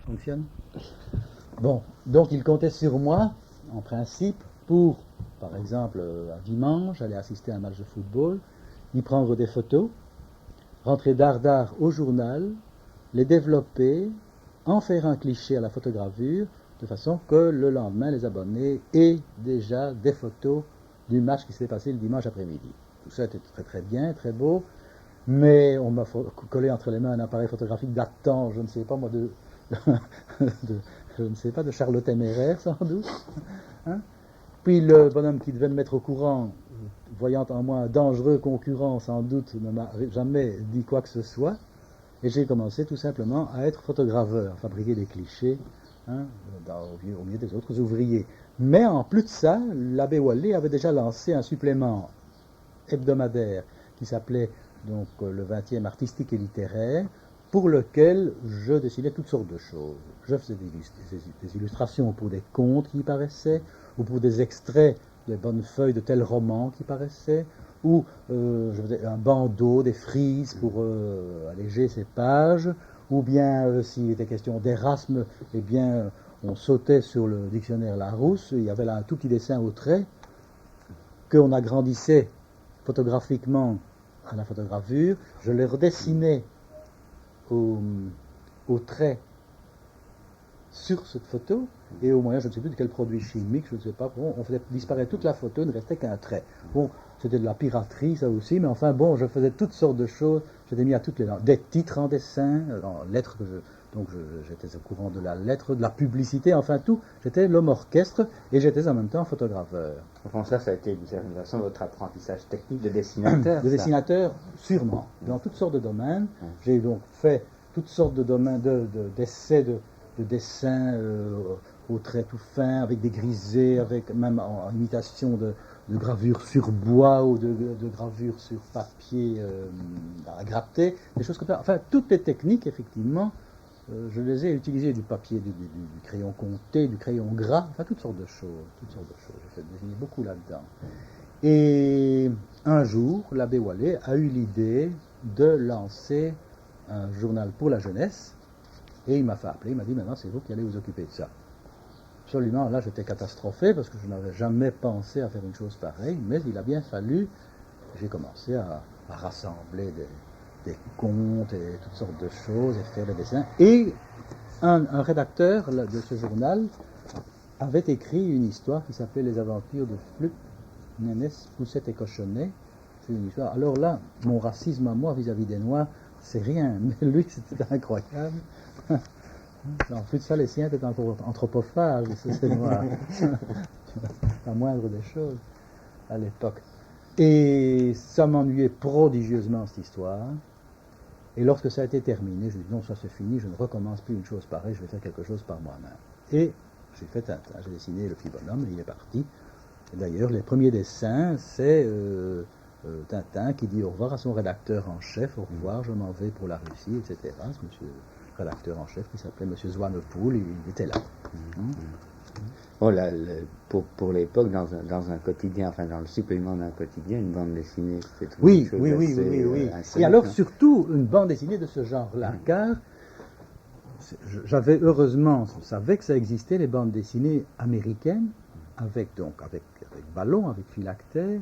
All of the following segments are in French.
fonctionne. Bon, donc il comptait sur moi, en principe, pour, par exemple, un dimanche, aller assister à un match de football, y prendre des photos, rentrer d'art au journal, les développer, en faire un cliché à la photogravure, de façon que le lendemain, les abonnés aient déjà des photos du match qui s'est passé le dimanche après-midi. Tout ça était très très bien, très beau, mais on m'a collé entre les mains un appareil photographique datant, je ne sais pas moi, je ne sais pas, de Charlot Téméraire sans doute. Hein. Puis le bonhomme qui devait me mettre au courant, voyant en moi un dangereux concurrent sans doute, ne m'a jamais dit quoi que ce soit. Et j'ai commencé tout simplement à être photograveur, à fabriquer des clichés hein, au milieu des autres ouvriers. Mais en plus de ça, l'abbé Wallé avait déjà lancé un supplément hebdomadaire qui s'appelait donc le 20e artistique et littéraire, pour lequel je dessinais toutes sortes de choses. Je faisais des illustrations pour des contes qui paraissaient, ou pour des extraits des bonnes feuilles de tels romans qui paraissaient, ou je faisais un bandeau, des frises pour alléger ces pages, ou bien s'il était question d'Erasme, eh bien on sautait sur le dictionnaire Larousse, il y avait là un tout petit dessin au trait qu'on agrandissait photographiquement à la photogravure, je les redessinais au trait sur cette photo, et au moyen, je ne sais plus de quel produit chimique, je ne sais pas, bon, on faisait disparaître toute la photo, il ne restait qu'un trait. Bon, c'était de la piraterie, ça aussi, mais enfin, bon, je faisais toutes sortes de choses, j'étais mis à toutes les langues, des titres en dessin, en lettres, donc j'étais au courant de la lettre, de la publicité, enfin tout, j'étais l'homme orchestre, et j'étais en même temps photograveur. Enfin, ça a été d'une certaine façon votre apprentissage technique de dessinateur. De dessinateur, sûrement, dans toutes sortes de domaines. J'ai donc fait toutes sortes de domaines d'essais de dessins au trait tout fin, avec des grisés, avec même en imitation de gravure sur bois ou de gravure sur papier à gratter, des choses comme ça. Enfin, toutes les techniques, effectivement, je les ai utilisées, du papier, du crayon compté, du crayon gras, enfin toutes sortes de choses. J'ai fait dessiner beaucoup là-dedans. Et un jour, l'abbé Wallé a eu l'idée de lancer un journal pour la jeunesse, et il m'a fait appeler, il m'a dit maintenant c'est vous qui allez vous occuper de ça. Absolument, là j'étais catastrophé parce que je n'avais jamais pensé à faire une chose pareille, mais il a bien fallu, j'ai commencé à rassembler des contes et toutes sortes de choses et faire des dessins. Et un rédacteur de ce journal avait écrit une histoire qui s'appelait Les aventures de Flup, Nénès, Poussette et Cochonnet. C'est une histoire. Alors là, mon racisme à moi vis-à-vis des Noirs, c'est rien, mais lui c'était incroyable. En plus de ça, les siens étaient encore anthropophages, ces Noirs. La moindre des choses à l'époque. Et ça m'ennuyait prodigieusement cette histoire. Et lorsque ça a été terminé, je me dis non, ça c'est fini, je ne recommence plus une chose pareille, je vais faire quelque chose par moi-même. Et j'ai fait Tintin, j'ai dessiné le petit bonhomme, il est parti. Et d'ailleurs, les premiers dessins, c'est Tintin qui dit au revoir à son rédacteur en chef, au revoir, je m'en vais pour la Russie, etc. Ce monsieur rédacteur en chef qui s'appelait monsieur Zwanepoel, il était là. Oh là, pour l'époque, dans un quotidien, enfin dans le supplément d'un quotidien, une bande dessinée, c'est tout. Oui. Et alors surtout une bande dessinée de ce genre-là, car j'avais heureusement, je savais que ça existait, les bandes dessinées américaines, avec ballon, avec phylactère,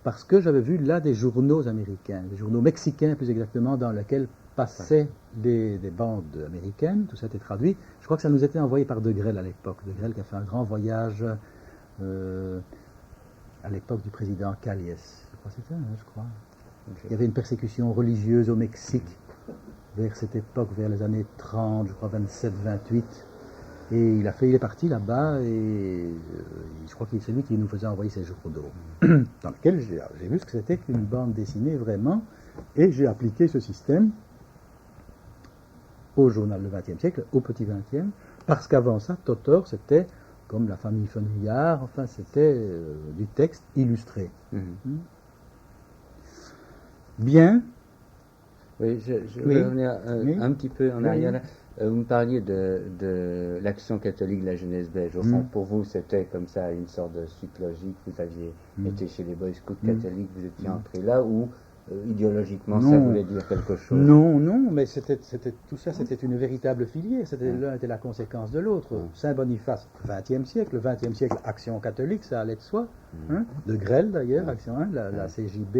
parce que j'avais vu là des journaux américains, des journaux mexicains plus exactement, dans lesquels passaient des bandes américaines, tout ça était traduit. Je crois que ça nous était envoyé par De Grelle à l'époque. De Grelle qui a fait un grand voyage à l'époque du président Calles. Je crois que c'était, je crois. Il y avait une persécution religieuse au Mexique vers cette époque, vers les années 30, je crois 27, 28. Et il est parti là-bas et je crois que c'est lui qui nous faisait envoyer ces journaux, dans lesquels j'ai vu ce que c'était qu'une bande dessinée vraiment, et j'ai appliqué ce système au journal du XXe siècle, au petit XXe, parce qu'avant ça, Totor, c'était comme la famille Fenouillard, enfin c'était du texte illustré. Bien. Oui, je vais revenir un petit peu en arrière. Vous me parliez de l'action catholique de la jeunesse belge. Au fond, pour vous, c'était comme ça une sorte de suite logique. Vous aviez été chez les Boy Scouts catholiques, vous étiez entré là, ou idéologiquement ça voulait dire quelque chose. Non, mais tout ça, c'était une véritable filière. L'un était la conséquence de l'autre. Saint Boniface, 20e siècle. Le 20e siècle, Action catholique, ça allait de soi. De Grelle d'ailleurs, Action 1, la CJB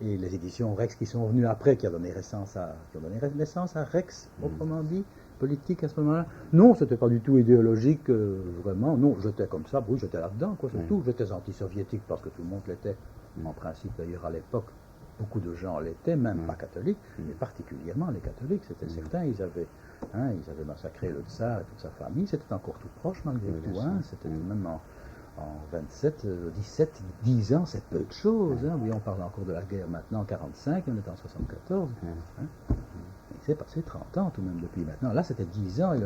et les éditions Rex qui sont venues après, qui ont donné naissance à Rex, autrement dit, politique à ce moment-là. Non, c'était pas du tout idéologique, vraiment. Non, j'étais comme ça, oui, j'étais là-dedans, quoi, surtout. J'étais anti-soviétique parce que tout le monde l'était, en principe d'ailleurs à l'époque. Beaucoup de gens l'étaient, même pas catholiques, mais particulièrement les catholiques. C'était certain, ils avaient massacré le tsar et toute sa famille. C'était encore tout proche malgré tout. C'était même en 27, 17, 10 ans, c'est peu de choses. Oui, on parle encore de la guerre maintenant en 45, on est en 74. Il s'est passé 30 ans tout de même depuis maintenant. Là, c'était 10 ans. Et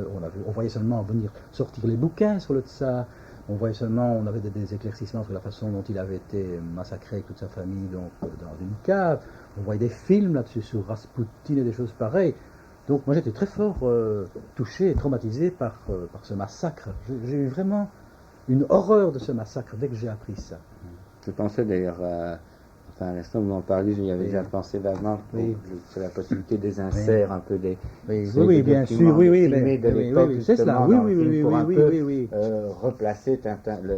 on voyait seulement venir sortir les bouquins sur le tsar. On avait des éclaircissements sur la façon dont il avait été massacré avec toute sa famille donc, dans une cave. On voyait des films là-dessus sur Raspoutine et des choses pareilles. Donc moi j'étais très fort touché et traumatisé par ce massacre. J'ai eu vraiment une horreur de ce massacre dès que j'ai appris ça. Je pensais d'ailleurs à l'instant où vous en parliez, j'y avais déjà pensé vaguement sur la possibilité des inserts, un peu des... Oui, bien sûr, de l'époque, c'est cela, pour un peu replacer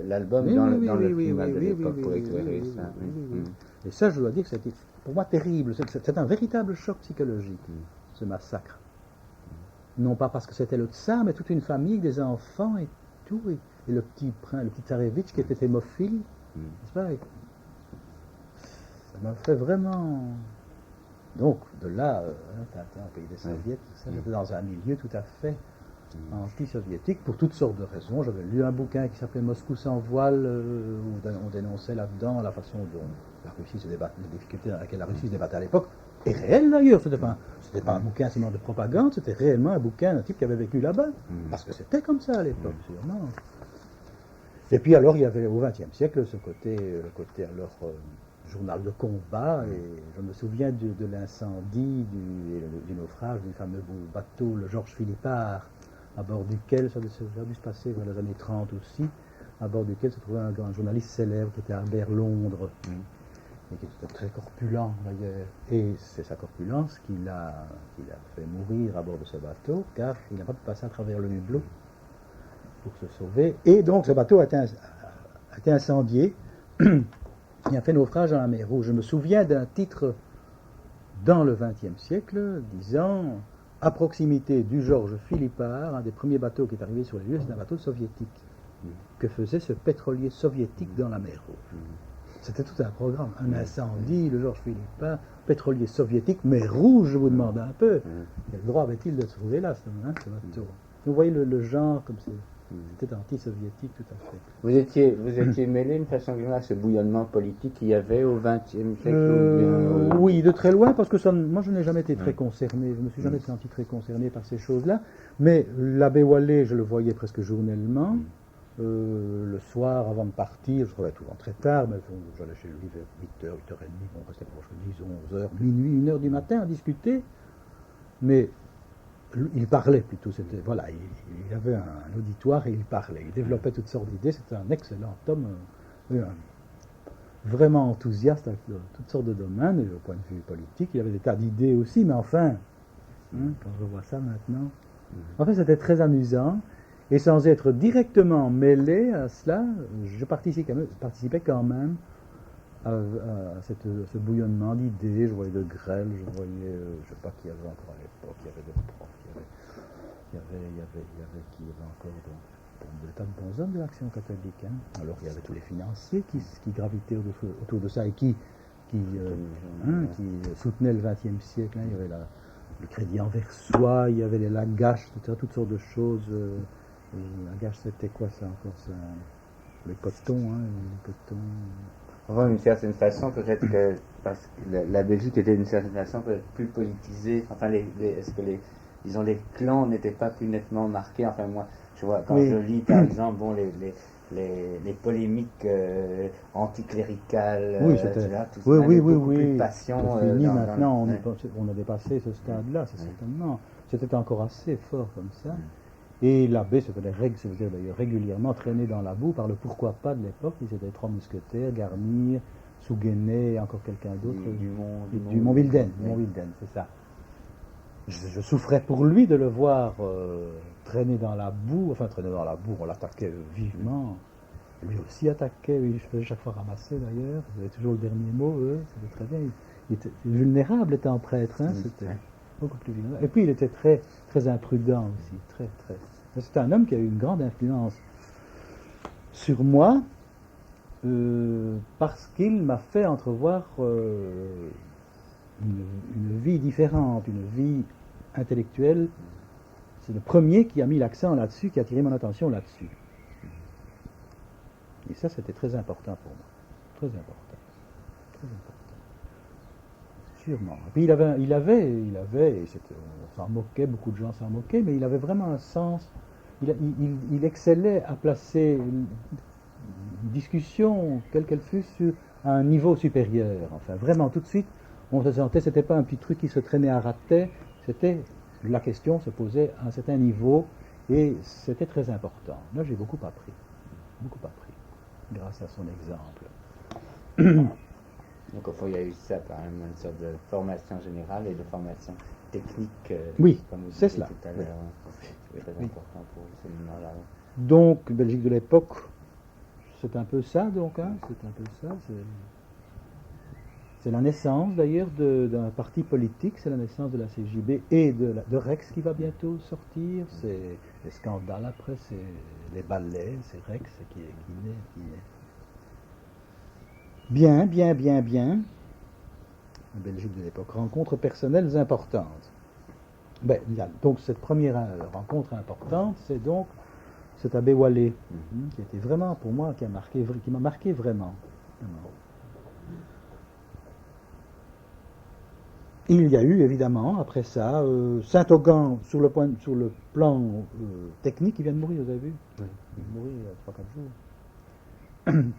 l'album dans le film de l'époque pour éclairer ça. Et ça, je dois dire que c'était pour moi terrible. C'est un véritable choc psychologique, ce massacre. Non pas parce que c'était le tsar, mais toute une famille, des enfants et tout, et le petit tsarevitch qui était hémophile, n'est-ce pas? Ça m'a fait vraiment... Donc, de là, Tintin au pays des soviets, tout ça, j'étais dans un milieu tout à fait anti-soviétique pour toutes sortes de raisons. J'avais lu un bouquin qui s'appelait Moscou sans voile, où on dénonçait là-dedans la façon dont la Russie se débattait, les difficultés dans lesquelles la Russie se débattait à l'époque, et réel d'ailleurs, c'était pas un bouquin seulement de propagande, c'était réellement un bouquin d'un type qui avait vécu là-bas, parce que c'était comme ça à l'époque, sûrement. Et puis alors, il y avait au XXe siècle le côté alors journal de combat, et je me souviens de l'incendie, du naufrage du fameux bateau, le Georges Philippard, à bord duquel, ça a dû se passer dans les années 30 aussi, à bord duquel se trouvait un grand journaliste célèbre qui était Albert Londres, et qui était très corpulent d'ailleurs. Et c'est sa corpulence qui l'a fait mourir à bord de ce bateau, car il n'a pas pu passer à travers le hublot pour se sauver. Et donc ce bateau a été incendié. Il a fait naufrage dans la mer Rouge. Je me souviens d'un titre dans le XXe siècle disant « À proximité du Georges Philippard, un des premiers bateaux qui est arrivé sur les lieux, c'est un bateau soviétique. » Que faisait ce pétrolier soviétique dans la mer Rouge? C'était tout un programme. Un incendie, le Georges Philippard, pétrolier soviétique, mer Rouge, je vous demande un peu. Quel droit avait-il de se trouver là, ce bateau? Vous voyez le genre comme c'est. C'était anti-soviétique tout à fait. Vous étiez mêlé d'une façon générale à ce bouillonnement politique qu'il y avait au XXe siècle Oui, de très loin, parce que moi je n'ai jamais été très concerné, je ne me suis jamais senti très concerné par ces choses-là, mais l'abbé Wallet, je le voyais presque journellement. Le soir, avant de partir, je travaillais souvent très tard, mais j'allais chez lui vers 8h, 8h30, on restait proche de 10, 11h, minuit, 1h du matin à discuter, mais il parlait plutôt, voilà, il avait un auditoire et il parlait, il développait toutes sortes d'idées, c'était un excellent homme, vraiment enthousiaste avec toutes sortes de domaines, et au point de vue politique, il avait des tas d'idées aussi, mais enfin, quand je vois ça maintenant, enfin c'était très amusant, et sans être directement mêlé à cela, je participais quand même à ce bouillonnement d'idées. Je voyais de Grelle, je voyais, je ne sais pas qui y avait encore à l'époque, il y avait des profs, il y avait qui y avait encore des tas de bons hommes de l'Action catholique. Alors il y avait tous les financiers qui gravitaient autour de ça et qui soutenaient le XXe siècle. Il y avait le Crédit Anversois, il y avait les Lagaches, toutes sortes de choses. Lagache, c'était quoi ça encore ça? Le coton, le coton. Enfin, d'une certaine façon, peut-être que parce que la Belgique était d'une certaine façon peut-être plus politisée. Enfin, est-ce que les clans n'étaient pas plus nettement marqués? Enfin, moi, je vois quand je lis, par exemple, les polémiques anticléricales, beaucoup plus de passion. Maintenant, on a dépassé ce stade-là, c'est certainement. C'était encore assez fort comme ça. Et l'abbé se faisait d'ailleurs régulièrement traîner dans la boue par le pourquoi pas de l'époque. Ils étaient 3 mousquetaires, Garnier, Souguenet et encore quelqu'un d'autre. Du Mont Wilden, oui. Mont Wilden, c'est ça. Je souffrais pour lui de le voir traîner dans la boue, on l'attaquait vivement. Lui aussi attaquait, il se faisait chaque fois ramasser d'ailleurs, il avait toujours le dernier mot, c'était très bien. Il était vulnérable étant prêtre, c'était beaucoup plus vulnérable. Et puis il était très, très imprudent aussi, très, très. C'est un homme qui a eu une grande influence sur moi, parce qu'il m'a fait entrevoir une vie différente, une vie intellectuelle. C'est le premier qui a mis l'accent là-dessus, qui a attiré mon attention là-dessus. Et ça, c'était très important pour moi. Très important. Très important. Sûrement. Et puis il avait, et on s'en moquait, beaucoup de gens s'en moquaient, mais il avait vraiment un sens. Il excellait à placer une discussion, quelle qu'elle fût, à un niveau supérieur. Enfin, vraiment, tout de suite, on se sentait, c'était pas un petit truc qui se traînait à rater, c'était, la question se posait à un certain niveau, et c'était très important. Là, j'ai beaucoup appris, grâce à son exemple. Donc au fond, il y a eu ça quand même, une sorte de formation générale et de formation technique. Oui, comme vous c'est disiez cela. tout à l'heure. C'est très important pour ce séminaire-là. Donc, Belgique de l'époque, c'est un peu ça, donc, c'est un peu ça. C'est la naissance d'ailleurs d'un parti politique, c'est la naissance de la CJB et de Rex qui va bientôt sortir. C'est les scandales après, c'est les ballets, c'est Rex qui naît. Bien. La Belgique de l'époque, rencontres personnelles importantes. Donc cette première rencontre importante, c'est donc cet abbé Wallet, qui était vraiment pour moi, qui m'a marqué vraiment. Il y a eu évidemment après ça Saint-Augan sur le plan technique, il vient de mourir, vous avez vu? Oui. Il est mort il y a 3-4 jours.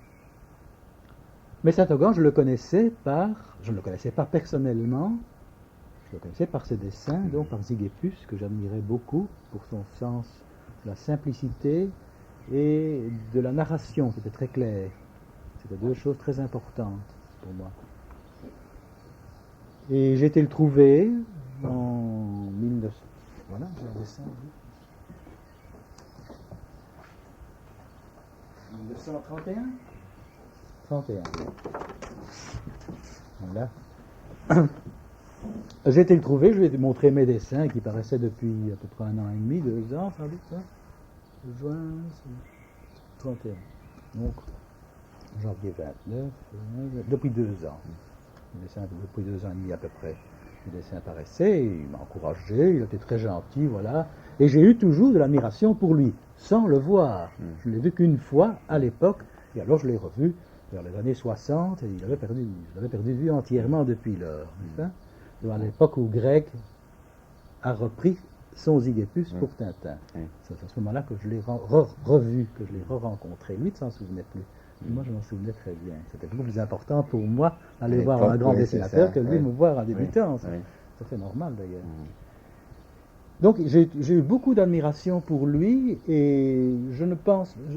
Mais Saint-Augan, je ne le connaissais pas personnellement, je le connaissais par ses dessins, donc par Zygépus, que j'admirais beaucoup pour son sens de la simplicité et de la narration, qui était très claire. C'était deux choses très importantes pour moi. Et j'ai été le trouver en 1900. Voilà, j'ai un dessin. 1931 31. Voilà. J'ai été le trouver, je lui ai montré mes dessins qui paraissaient depuis à peu près 1 an et demi, 2 ans, sans doute. Juin 31. Donc, janvier 29, depuis 2 ans. Les dessins, depuis 2 ans et demi à peu près, les dessins apparaissaient, il m'a encouragé, il était très gentil, voilà. Et j'ai eu toujours de l'admiration pour lui, sans le voir. Je ne l'ai vu qu'une fois à l'époque, et alors je l'ai revu vers les années 60, et je l'avais perdu de vue entièrement depuis lors. À l'époque où Greg a repris son Zygépus pour Tintin. C'est à ce moment-là que je l'ai revu, que je l'ai re-rencontré. Lui ne s'en souvenait plus. Moi, je m'en souvenais très bien. C'était beaucoup plus important pour moi d'aller voir un grand dessinateur que lui me voir en débutant. C'est fait normal d'ailleurs. Donc, j'ai eu beaucoup d'admiration pour lui et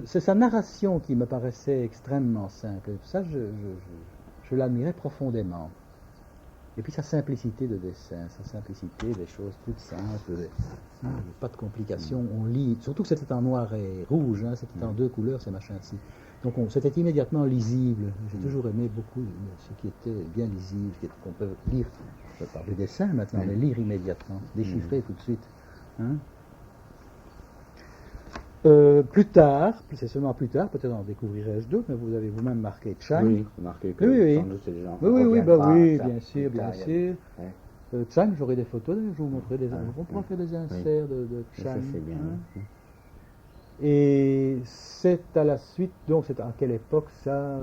c'est sa narration qui me paraissait extrêmement simple. Ça, je l'admirais profondément. Et puis sa simplicité de dessin, sa simplicité des choses toutes simples, pas de complications, on lit, surtout que c'était en noir et rouge, c'était en 2 couleurs ces machins-ci. Donc c'était immédiatement lisible. J'ai toujours aimé beaucoup ce qui était bien lisible, qu'on peut lire, je parle des dessins maintenant, mais lire immédiatement, déchiffrer tout de suite. Plus tard, c'est seulement plus tard, peut-être en découvrirai-je d'autres, mais vous avez vous-même marqué Chang. Oui, marqué que oui. sans doute c'est des gens. Oui, bien sûr. Chang, j'aurai des photos, je vous montrerai on pourra faire des inserts de Chang. Ça c'est bien. Et c'est à la suite, donc c'est à quelle époque ça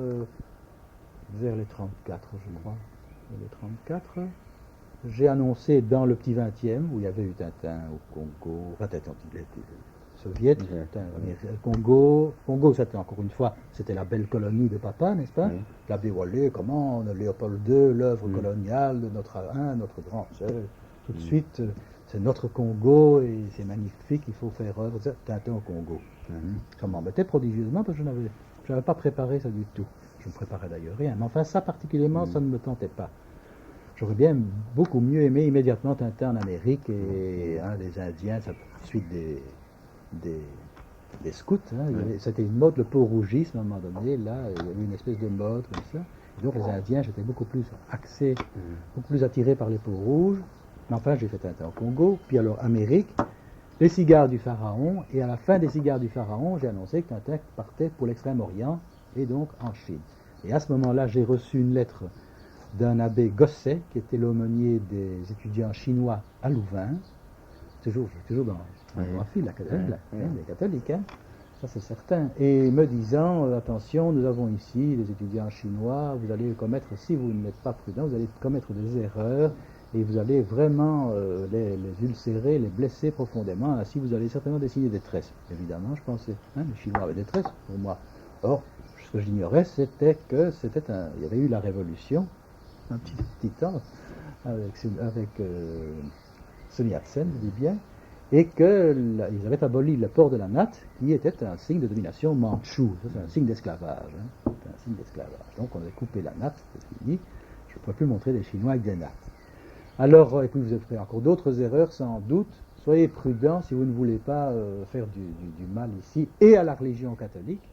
vers les 34, je crois. Vers les 34. J'ai annoncé dans le petit 20e, où il y avait eu Tintin au Congo, il était soviet, Congo, c'était encore une fois, c'était la belle colonie de papa, n'est-ce pas? L'abbé Wallet, comment, Léopold II, l'œuvre coloniale de notre grand sœur, tout de suite, c'est notre Congo et c'est magnifique, il faut faire œuvre, Tintin au Congo. Ça m'embêtait prodigieusement parce que je n'avais pas préparé ça du tout. je me préparais d'ailleurs rien. Mais enfin, ça particulièrement, ça ne me tentait pas. J'aurais bien beaucoup mieux aimé immédiatement Tintin en Amérique et des Indiens, suite des scouts. C'était une mode, le peau-rougisme à un moment donné. Là, il y avait une espèce de mode comme ça. Et donc les Indiens, j'étais beaucoup plus axé, beaucoup plus attiré par les peaux rouges. Mais enfin, j'ai fait Tintin au Congo. Puis alors, Amérique, les cigares du Pharaon. Et à la fin des cigares du Pharaon, j'ai annoncé que Tintin partait pour l'Extrême-Orient et donc en Chine. Et à ce moment-là, j'ai reçu une lettre d'un abbé Gosset, qui était l'aumônier des étudiants chinois à Louvain, toujours dans la file des catholiques, ça c'est certain, et me disant, attention, nous avons ici des étudiants chinois, vous allez commettre, si vous n'êtes pas prudent, vous allez commettre des erreurs, et vous allez vraiment les ulcérer, les blesser profondément, ainsi vous allez certainement dessiner des tresses. Évidemment, je pensais, les Chinois avaient des tresses pour moi. Or, ce que j'ignorais, c'était qu'il y avait eu la révolution, un petit temps, avec Sun Yat-sen, je dis bien, et qu'ils avaient aboli le port de la natte, qui était un signe de domination mandchoue. Ça, c'est un signe d'esclavage. C'est un signe d'esclavage. Donc, on avait coupé la natte, c'est fini. Je ne pourrais plus montrer des Chinois avec des nattes. Alors, et puis vous avez fait encore d'autres erreurs, sans doute. Soyez prudents si vous ne voulez pas faire du mal ici, et à la religion catholique,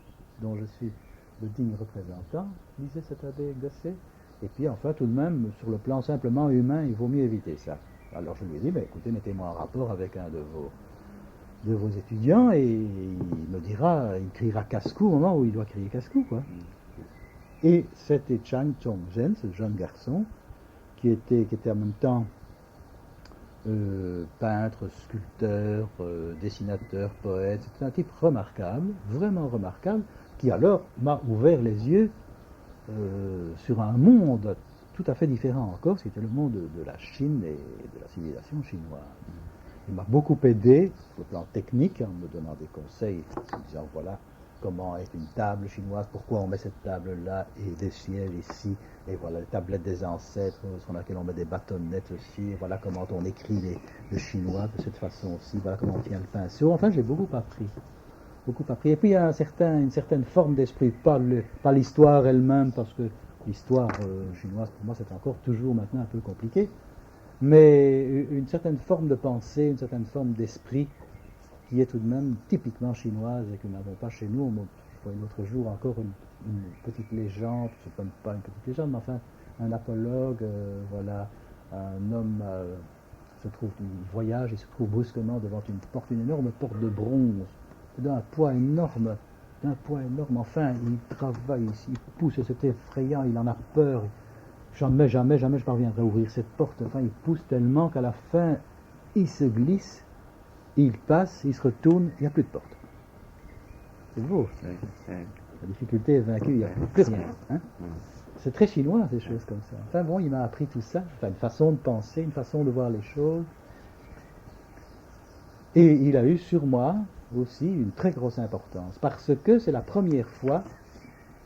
dont je suis le digne représentant, disait cet abbé Gosset. Et puis enfin, tout de même, sur le plan simplement humain, il vaut mieux éviter ça. Alors je lui ai dit, écoutez, mettez-moi en rapport avec un de vos étudiants, et il criera casse-cou au moment où il doit crier casse-cou, quoi. Et c'était Chang Chong-jen, ce jeune garçon, qui était en même temps peintre, sculpteur, dessinateur, poète. C'était un type remarquable, vraiment remarquable, qui alors m'a ouvert les yeux sur un monde tout à fait différent encore, ce qui était le monde de la Chine et de la civilisation chinoise. Il m'a beaucoup aidé sur le plan technique, en me donnant des conseils, en me disant voilà comment est une table chinoise, pourquoi on met cette table-là et des sièges ici, et voilà les tablettes des ancêtres sur lesquelles on met des bâtonnettes aussi, et voilà comment on écrit le chinois de cette façon-ci, voilà comment on tient le pinceau. Enfin, j'ai beaucoup appris. Et puis il y a une certaine forme d'esprit, pas l'histoire elle-même, parce que l'histoire chinoise pour moi c'est encore toujours maintenant un peu compliqué, mais une certaine forme de pensée, une certaine forme d'esprit qui est tout de même typiquement chinoise et que nous n'avons pas chez nous. Je voyais l'autre jour encore une petite légende, c'est même pas une petite légende, mais enfin un apologue, un homme il voyage et se trouve brusquement devant une énorme porte de bronze, d'un poids énorme, enfin, il travaille, il pousse, et c'est effrayant, il en a peur, jamais je parviendrai à ouvrir cette porte, enfin, il pousse tellement qu'à la fin, il se glisse, il passe, il se retourne, il n'y a plus de porte. C'est beau. La difficulté est vaincue, il n'y a plus rien. C'est très chinois, ces choses comme ça. Enfin bon, il m'a appris tout ça, une façon de penser, une façon de voir les choses. Et il a eu sur moi aussi une très grosse importance, parce que c'est la première fois,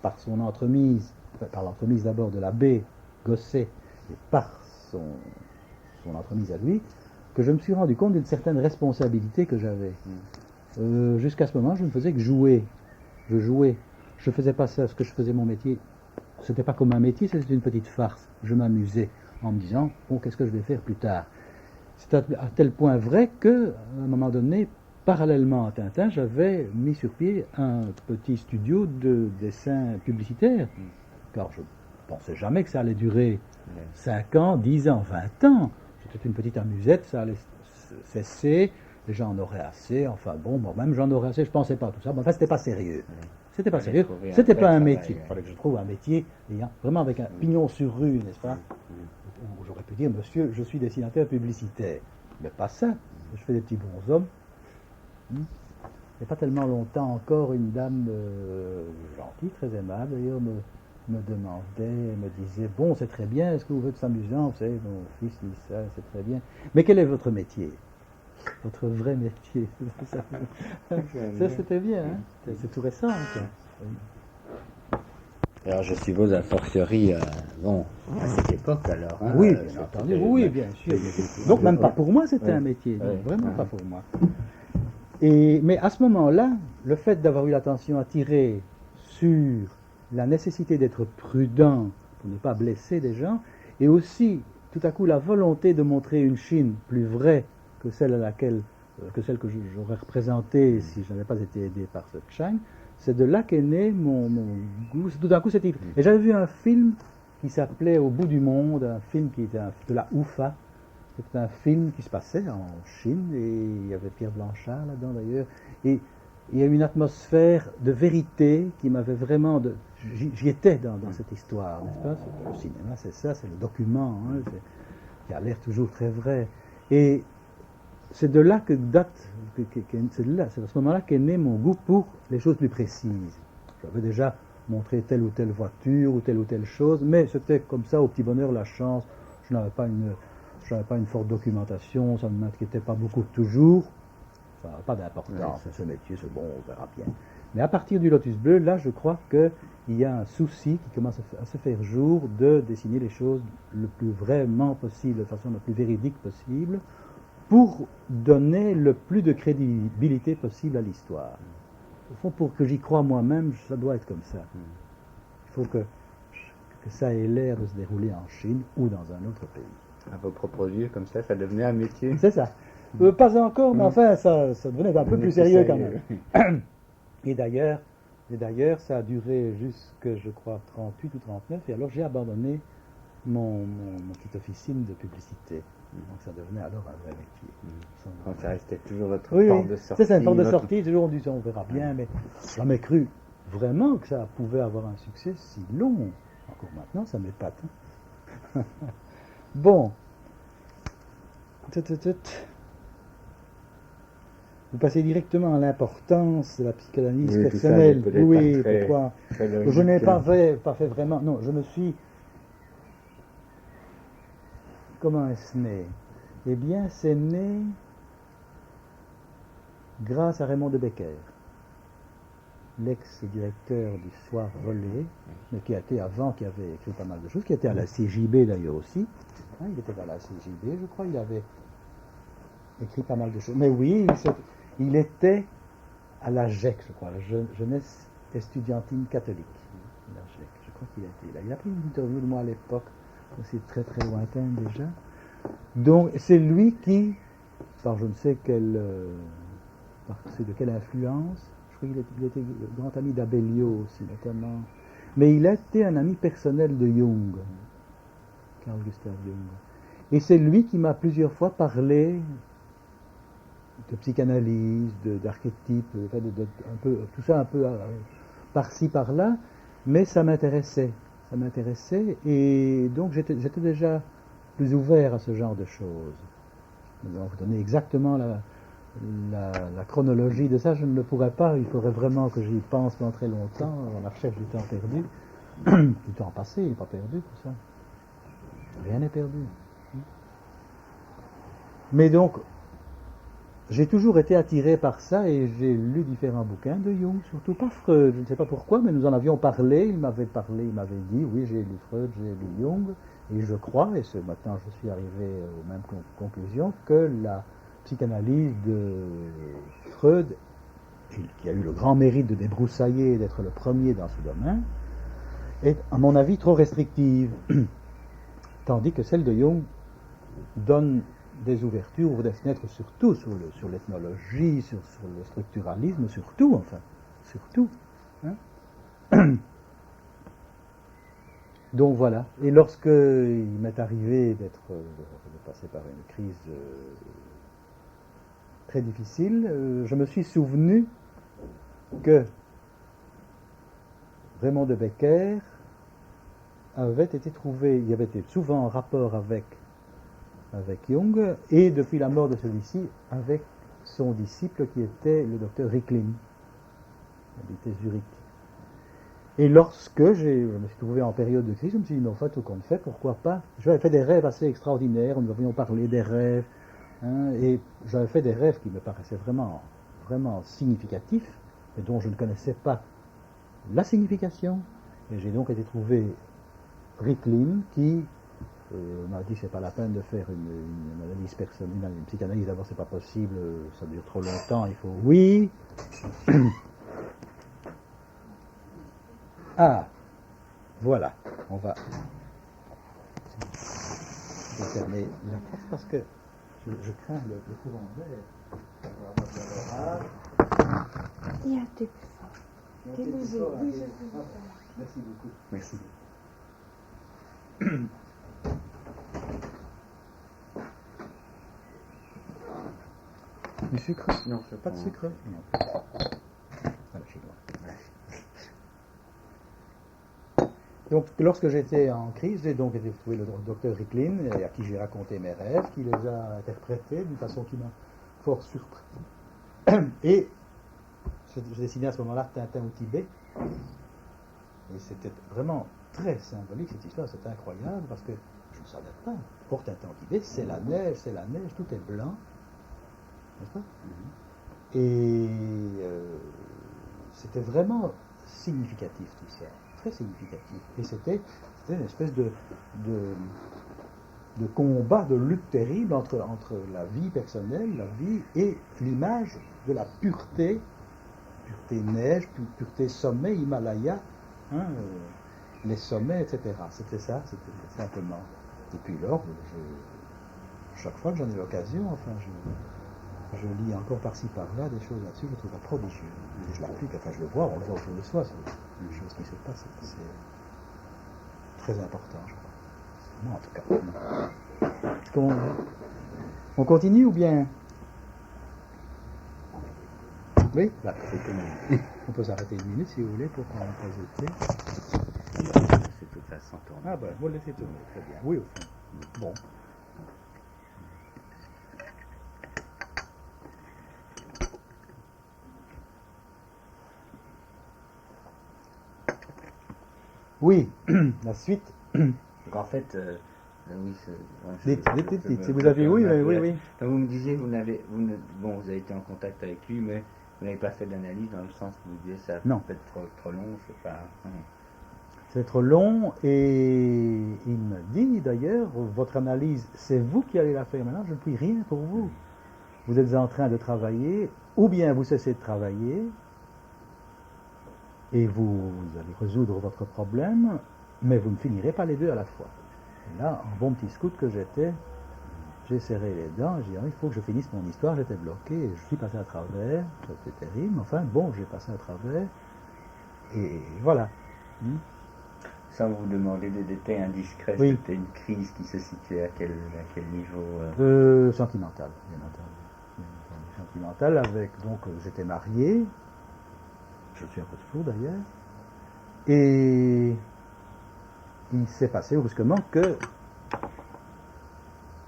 par son entremise, par l'entremise d'abord de l'abbé Gosset, et par son entremise à lui, que je me suis rendu compte d'une certaine responsabilité que j'avais. Jusqu'à ce moment, je ne faisais que jouer. Je jouais. Je ne faisais pas ça, ce que je faisais mon métier. C'était pas comme un métier, c'était une petite farce. Je m'amusais en me disant, qu'est-ce que je vais faire plus tard? C'est à tel point vrai qu'à un moment donné, parallèlement à Tintin, j'avais mis sur pied un petit studio de dessin publicitaire. Car je ne pensais jamais que ça allait durer 5 ans, 10 ans, 20 ans. C'était une petite amusette, ça allait cesser, les gens en auraient assez, enfin bon, moi-même j'en aurais assez, je ne pensais pas à tout ça, mais enfin c'était pas sérieux. C'était pas sérieux, c'était pas un métier. Il fallait que je trouve un métier vraiment avec un pignon sur rue, n'est-ce pas? J'aurais pu dire, monsieur, je suis dessinateur publicitaire. Mais pas ça, je fais des petits bonshommes. Il n'y a pas tellement longtemps encore, une dame gentille, très aimable d'ailleurs, me demandait, me disait, bon, c'est très bien, est-ce que vous faites ça amusant? Vous savez, mon fils dit ça, c'est très bien. Mais quel est votre métier? Votre vrai métier? Ça c'était bien, hein? C'est tout récent. Alors je suppose a fortiori, à cette époque alors. Oui, bien entendu, oui, bien sûr. Donc même pas pour moi c'était un métier, vraiment pas pour moi. Mais à ce moment-là, le fait d'avoir eu l'attention attirée sur la nécessité d'être prudent pour ne pas blesser des gens, et aussi tout à coup la volonté de montrer une Chine plus vraie que celle que j'aurais représentée si je n'avais pas été aidé par ce Chang. C'est de là qu'est né mon goût. Tout d'un coup, c'était. Et j'avais vu un film qui s'appelait Au bout du monde, un film qui était de la UFA. C'était un film qui se passait en Chine, et il y avait Pierre Blanchard là-dedans d'ailleurs. Et il y a une atmosphère de vérité qui m'avait vraiment. J'y étais dans cette histoire, n'est-ce pas? Le cinéma, c'est ça, c'est le document, hein, qui a l'air toujours très vrai. Et c'est de là que date, c'est à ce moment-là qu'est né mon goût pour les choses plus précises. J'avais déjà montré telle ou telle voiture ou telle chose, mais c'était comme ça, au petit bonheur, la chance. Je n'avais pas une forte documentation, ça ne m'inquiétait pas beaucoup toujours. Ça n'a pas d'importance, ce métier, c'est bon, on verra bien. Mais à partir du Lotus Bleu, là, je crois qu'il y a un souci qui commence à se faire jour de dessiner les choses le plus vraiment possible, de façon la plus véridique possible, pour donner le plus de crédibilité possible à l'histoire. Au fond, pour que j'y croie moi-même, ça doit être comme ça. Il faut que ça ait l'air de se dérouler en Chine ou dans un autre pays. À vos propres yeux, comme ça devenait un métier. C'est ça. Pas encore, mais enfin, ça devenait un peu plus sérieux quand même. Et d'ailleurs, ça a duré jusque, je crois, 38 ou 39, et alors j'ai abandonné mon petite officine de publicité. Donc ça devenait alors un vrai métier. Donc ça restait toujours votre porte de sortie. C'est une porte de sortie, toujours on disait on verra bien, mais j'ai jamais cru vraiment que ça pouvait avoir un succès si long. Encore maintenant, ça m'épate. Bon. Vous passez directement à l'importance de la psychanalyse personnelle. Oui, pourquoi? Je n'ai pas fait vraiment. Non, je me suis. Comment est-ce né? Eh bien, c'est né grâce à Raymond de Becker, l'ex-directeur du Soir Relais, mais qui a été avant, qui avait écrit pas mal de choses, qui était à la CJB d'ailleurs aussi. Il était à la CJB, je crois, il avait écrit pas mal de choses. Mais oui, il était à la GEC, je crois, la Jeunesse Estudiantine Catholique. La GEC, je crois qu'il a été là. Il a pris une interview de moi à l'époque, c'est très très lointain déjà. Donc c'est lui qui, par je ne sais quelle, c'est de quelle influence, je crois qu'il était grand ami d'Abellio aussi notamment, mais il a été un ami personnel de Jung, Carl Gustav Jung. Et c'est lui qui m'a plusieurs fois parlé de psychanalyse, d'archétypes, un peu, tout ça un peu par-ci par-là, mais ça m'intéressait, et donc j'étais déjà plus ouvert à ce genre de choses. Donc, vous donner exactement la chronologie de ça, je ne le pourrais pas, il faudrait vraiment que j'y pense pendant très longtemps, à la recherche du temps perdu, du temps passé, il n'est pas perdu tout ça. Rien n'est perdu. Mais donc, j'ai toujours été attiré par ça, et j'ai lu différents bouquins de Jung, surtout pas Freud, je ne sais pas pourquoi, mais nous en avions parlé, il m'avait dit, oui, j'ai lu Freud, j'ai lu Jung, et je crois, et maintenant je suis arrivé aux mêmes conclusions, que la psychanalyse de Freud, qui a eu le grand mérite de débroussailler et d'être le premier dans ce domaine, est, à mon avis, trop restrictive, tandis que celle de Jung donne des ouvertures, ouvre des fenêtres surtout sur l'ethnologie, sur le structuralisme, surtout. Hein. Donc voilà. Et lorsque il m'est arrivé de passer par une crise très difficile, je me suis souvenu que Raymond de Becker avait été trouvé, il avait été souvent en rapport avec Jung, et depuis la mort de celui-ci, avec son disciple qui était le docteur Ricklin, qui habitait Zurich. Et lorsque je me suis trouvé en période de crise, je me suis dit, mais en fait, tout compte fait, pourquoi pas? J'avais fait des rêves assez extraordinaires, nous avions parlé des rêves, hein, et j'avais fait des rêves qui me paraissaient vraiment, vraiment significatifs, mais dont je ne connaissais pas la signification. Et j'ai donc été trouver Ricklin qui m'a dit c'est pas la peine de faire une analyse personnelle, une psychanalyse, d'abord c'est pas possible, ça dure trop longtemps, il faut... Oui. Ah, Voilà, on va fermer la porte parce que je crains le courant d'air. On va avoir de l'orage. Il y a des plus fort. T'es levé. Oui, je vous entends. Merci beaucoup. Merci. Du sucre? Non, je Pas de prends- sucre? Non. Voilà, chez moi. Donc, lorsque j'étais en crise, j'ai donc été trouver le docteur Ricklin, à qui j'ai raconté mes rêves, qui les a interprétés d'une façon qui m'a fort surpris. Et j'ai dessiné à ce moment-là Tintin au Tibet. Et c'était vraiment très symbolique cette histoire, c'était incroyable parce que je ne savais pas. Or, Tintin au Tibet, c'est la neige, tout est blanc. N'est-ce pas? Et c'était vraiment significatif tout ça, très significatif. Et c'était une espèce de combat, de lutte terrible entre la vie personnelle, la vie et l'image de la pureté neige, pureté sommet, Himalaya, hein, les sommets, etc. C'était ça, c'était simplement. Et puis lors, chaque fois que j'en ai l'occasion, enfin, je lis encore par-ci par-là des choses là-dessus, je trouve ça prodigieux. Et je l'applique, enfin je le vois, on le voit autour de soi, c'est des choses qui se passent, c'est très important, je crois. Moi en tout cas. On continue ou bien? Oui, là, on peut s'arrêter une minute si vous voulez pour prendre un thé. C'est de toute façon tourné. Ah ben, vous le laissez tourner, très bien. Oui, au fond. Bon. Oui, la suite. Donc en fait, oui, Dites, si vous avez, oui. Donc vous me disiez, vous avez été en contact avec lui, mais vous n'avez pas fait d'analyse dans le sens que vous disiez ça Non. peut être trop long, c'est pas. C'est trop long et il me dit d'ailleurs, votre analyse, c'est vous qui allez la faire maintenant, je ne puis rien pour vous. Vous êtes en train de travailler, ou bien vous cessez de travailler, et vous allez résoudre votre problème, mais vous ne finirez pas les deux à la fois. Et là, en bon petit scout que j'étais, j'ai serré les dents, j'ai dit, il faut que je finisse mon histoire, j'étais bloqué, et je suis passé à travers, c'était terrible, enfin bon, j'ai passé à travers, et voilà. Sans vous demander des détails indiscrets, Oui. c'était une crise qui se situait à quel niveau Sentimental, bien entendu. Sentimental avec, donc j'étais marié, je suis un peu toujours d'ailleurs, et il s'est passé brusquement que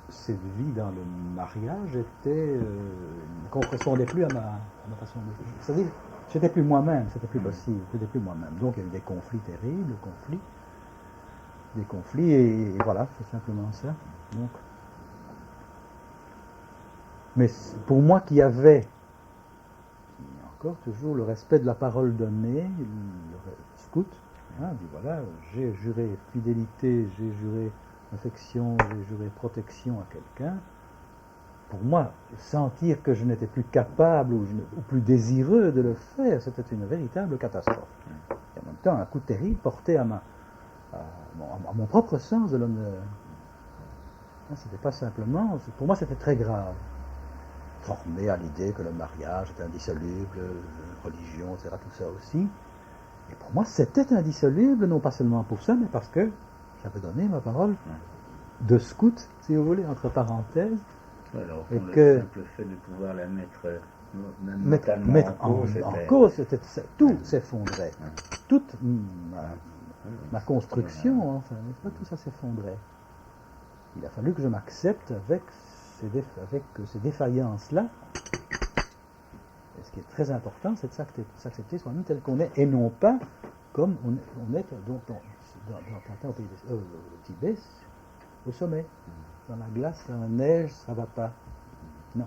cette vie dans le mariage ne correspondait plus à ma façon de vivre. C'est-à-dire, j'étais plus moi-même, c'était plus possible, j'étais plus moi-même. Donc il y a eu des conflits terribles, des conflits, et voilà, c'est simplement ça. Donc, mais pour moi qui avait encore toujours le respect de la parole donnée, le scout, hein, dit voilà, j'ai juré fidélité, j'ai juré affection, j'ai juré protection à quelqu'un. Pour moi, sentir que je n'étais plus capable ou plus désireux de le faire, c'était une véritable catastrophe. Et en même temps, un coup terrible porté à mon propre sens de l'honneur. C'était pas simplement, pour moi c'était très grave. Formé à l'idée que le mariage est indissoluble, religion, etc., tout ça aussi. Et pour moi c'était indissoluble, non pas seulement pour ça, mais parce que j'avais donné ma parole de scout, si vous voulez, entre parenthèses. Alors, Et le que simple fait de pouvoir la mettre mettre en cause, tout s'effondrait. Toute ma construction, enfin, tout ça s'effondrait. Il a fallu que je m'accepte avec ces défaillances-là. Et ce qui est très important, c'est de s'accepter soi-même tel qu'on est, et non pas comme on est dans Tintin au Tibet, au sommet. Dans la glace, dans la neige, ça ne va pas. Non.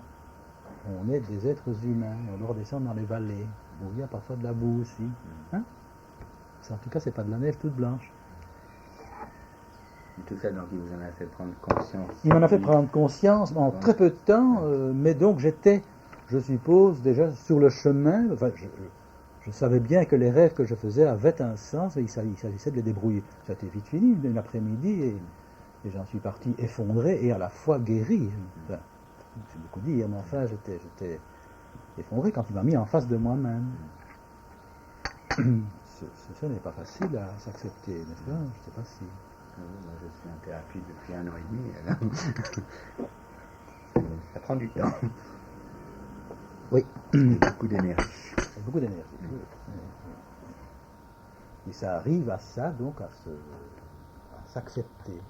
On est des êtres humains, on doit redescendre dans les vallées, où il y a parfois de la boue aussi. Hein? En tout cas, c'est pas de la neige toute blanche. Et tout ça, donc, il vous en a fait prendre conscience. Il m'en a fait prendre conscience en très peu de temps, mais donc j'étais, je suppose, déjà sur le chemin, enfin, je Je savais bien que les rêves que je faisais avaient un sens et il s'agissait de les débrouiller. Ça a été vite fini, une après-midi, et j'en suis parti effondré et à la fois guéri. Enfin, c'est beaucoup dire, mais enfin, j'étais effondré quand il m'a mis en face de moi-même. Ce n'est pas facile à s'accepter, n'est-ce pas? Je ne sais pas si... Moi, je suis en thérapie depuis 1 an et demi. Ça prend du temps. Oui. Beaucoup d'énergie. Beaucoup d'énergie. Et ça arrive à ça, donc, à s'accepter.